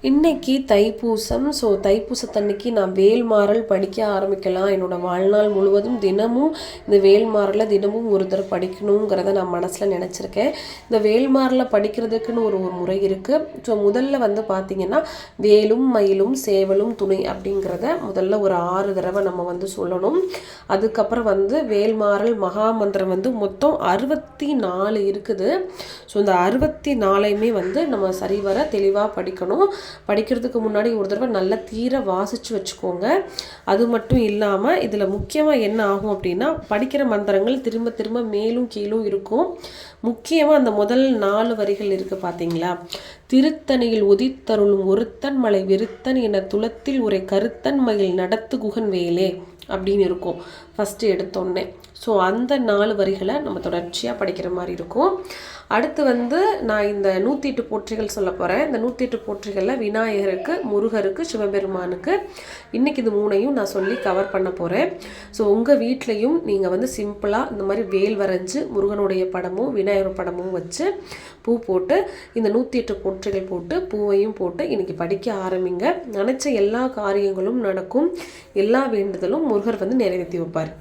இன்னைக்கு தைப்பூசம். ஸோ தைப்பூசத்தன்னைக்கு நான் வேல்மாறல் படிக்க ஆரம்பிக்கலாம். என்னோடய வாழ்நாள் முழுவதும் தினமும் இந்த வேல்மாறலை தினமும் ஒரு தடவை படிக்கணுங்கிறத நான் மனசில் நினச்சிருக்கேன். இந்த வேல்மாறலை படிக்கிறதுக்குன்னு ஒரு முறை இருக்குது. ஸோ முதல்ல பார்த்திங்கன்னா வேலும் மயிலும் சேவலும் துணை அப்படிங்கிறத முதல்ல ஒரு 6 தடவை நம்ம சொல்லணும். அதுக்கப்புறம் வேல்மாறல் மகாமந்திரம் மொத்தம் 64 இருக்குது. ஸோ இந்த 64யுமே நம்ம சரிவர தெளிவாக படிக்கணும். படிக்கிறதுக்கு முன்னாடி ஒரு தடவை நல்லா தீர வாசித்து வச்சுக்கோங்க. அது மட்டும் இல்லாமல் இதில் முக்கியமாக என்ன ஆகும் அப்படின்னா, படிக்கிற மந்திரங்கள் திரும்ப திரும்ப மேலும் கீழும் இருக்கும். முக்கியமாக அந்த முதல் 4 வரிகள் இருக்குது பார்த்தீங்களா? திருத்தணியில் உதித்தருளும் ஒருத்தன் மலை விருத்தன் என துளத்தில் உரை கருத்தன் மயில் நடத்து குகன் வேலே அப்படின்னு இருக்கும் ஃபஸ்ட்டு எடுத்தோடனே. ஸோ அந்த 4 வரிகளை நம்ம தொடர்ச்சியாக படிக்கிற மாதிரி இருக்கும். அடுத்து நான் இந்த 108 போற்றிகள் சொல்ல போகிறேன். இந்த 108 போற்றிகளில் விநாயகருக்கு, முருகருக்கு, சிவபெருமானுக்கு இன்றைக்கி இது 3ஐயும் நான் சொல்லி கவர் பண்ண போகிறேன். ஸோ உங்கள் வீட்லேயும் நீங்கள் சிம்பிளாக இந்த மாதிரி வேல் வரைஞ்சி முருகனுடைய படமும் விநாயகர் படமும் வச்சு பூ போட்டு இந்த 108 போற்றிகள் போட்டு பூவையும் போட்டு இன்றைக்கி படிக்க ஆரம்பிங்க. நினச்ச எல்லா காரியங்களும் நடக்கும். எல்லா வேண்டுதலும் முருகர் நிறைவேற்றி வைப்பார்.